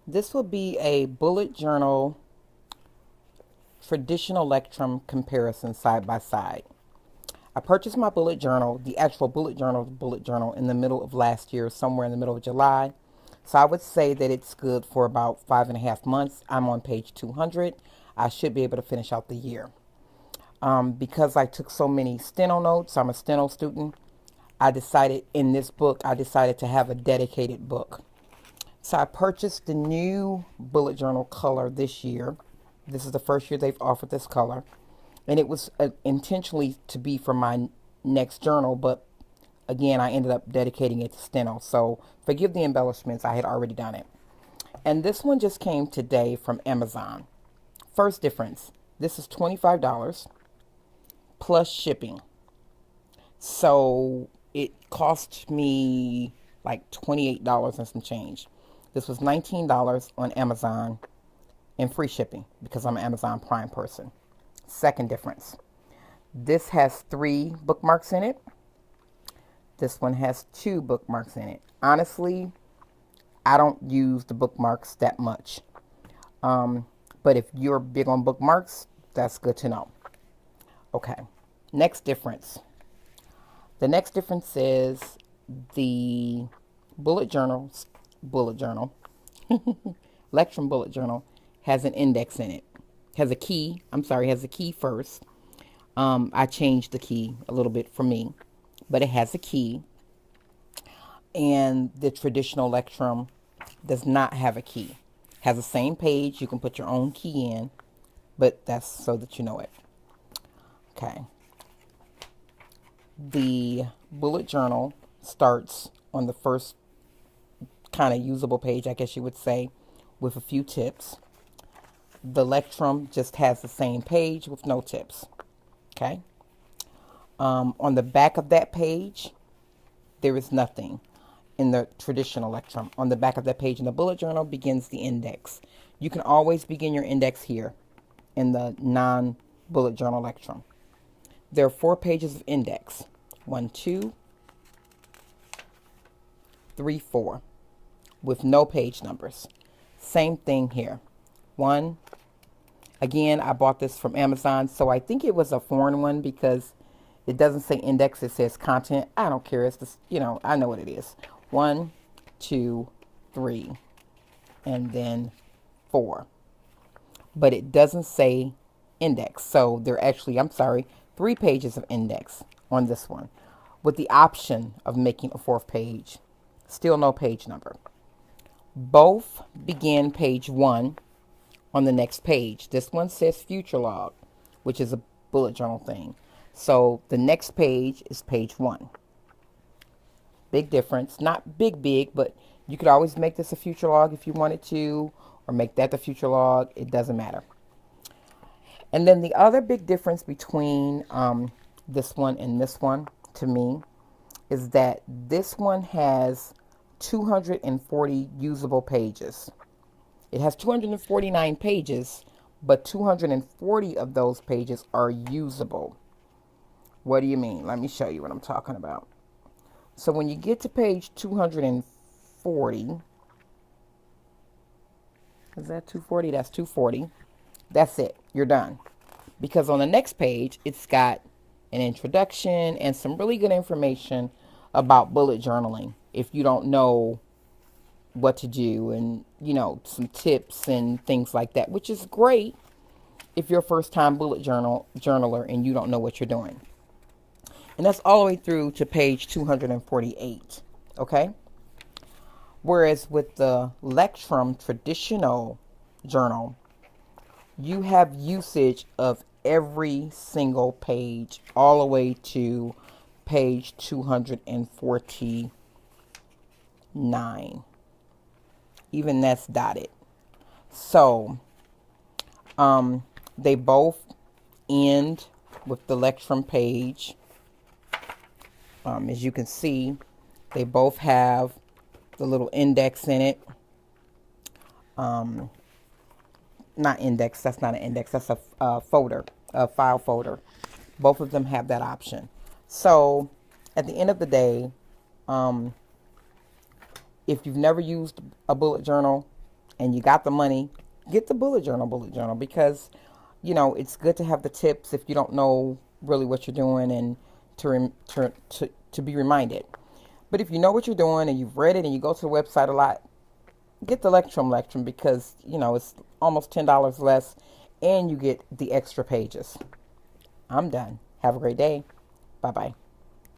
This will be a bullet journal traditional electrum comparison side by side. I purchased my bullet journal, the actual bullet journal in the middle of last year, somewhere in the middle of July. So I would say that it's good for about 5.5 months. I'm on page 200. I should be able to finish out the year. Because I took so many steno notes, I'm a steno student. I decided in this book, I decided to have a dedicated book. So I purchased the new bullet journal color this year. This is the first year they've offered this color. And it was intentionally to be for my next journal, but again, I ended up dedicating it to steno. So forgive the embellishments, I had already done it. And this one just came today from Amazon. First difference, this is $25 plus shipping. So it cost me like $28 and some change. This was $19 on Amazon and free shipping because I'm an Amazon Prime person. Second difference. This has 3 bookmarks in it. This one has 2 bookmarks in it. Honestly, I don't use the bookmarks that much. But if you're big on bookmarks, that's good to know. Okay. Next difference. The next difference is the bullet journal, Electrum bullet journal has an index in it. Has a key. Has a key first. I changed the key a little bit for me, but it has a key. And the traditional Electrum does not have a key. Has the same page. You can put your own key in, but that's so that you know it. Okay. The bullet journal starts on the first kind of usable page, I guess you would say, with a few tips. The Electrum just has the same page with no tips. Okay. On the back of that page, there is nothing in the traditional Electrum. On the back of that page in the bullet journal begins the index. You can always begin your index here in the non-bullet journal Electrum. There are 4 pages of index. 1, 2, 3, 4. With no page numbers. Same thing here. 1. Again, I bought this from Amazon, so I think it was a foreign one because it doesn't say index, it says content. I don't care. It's just, I know what it is. 1, 2, 3, and then 4. But it doesn't say index. So there are actually, 3 pages of index on this one, with the option of making a 4th page. Still no page number. Both begin page 1 on the next page. This one says future log, which is a bullet journal thing. So the next page is page 1. Big difference. Not big, but you could always make this a future log if you wanted to, or make that the future log. It doesn't matter. And then the other big difference between this one and this one, to me, is that this one has 240 usable pages. It has 249 pages, but 240 of those pages are usable. What do you mean? Let me show you what I'm talking about. So when you get to page 240, is that 240? That's 240. That's it. You're done. Because on the next page, it's got an introduction and some really good information about bullet journaling. If you don't know what to do, and some tips and things like that, which is great if you're a first-time bullet journaler and you don't know what you're doing. And that's all the way through to page 248. Okay. Whereas with the Electrum traditional journal, you have usage of every single page all the way to page 249. Even that's dotted. So they both end with the Electrum page. As you can see, they both have the little index in it. Not index, that's not an index, that's a folder, a file folder. Both of them have that option. So at the end of the day, if you've never used a bullet journal and you got the money, get the bullet journal, because it's good to have the tips if you don't know really what you're doing, and to be reminded. But if you know what you're doing and you've read it and you go to the website a lot, get the leuchtturm because it's almost $10 less, and you get the extra pages. I'm done. Have a great day. Bye bye.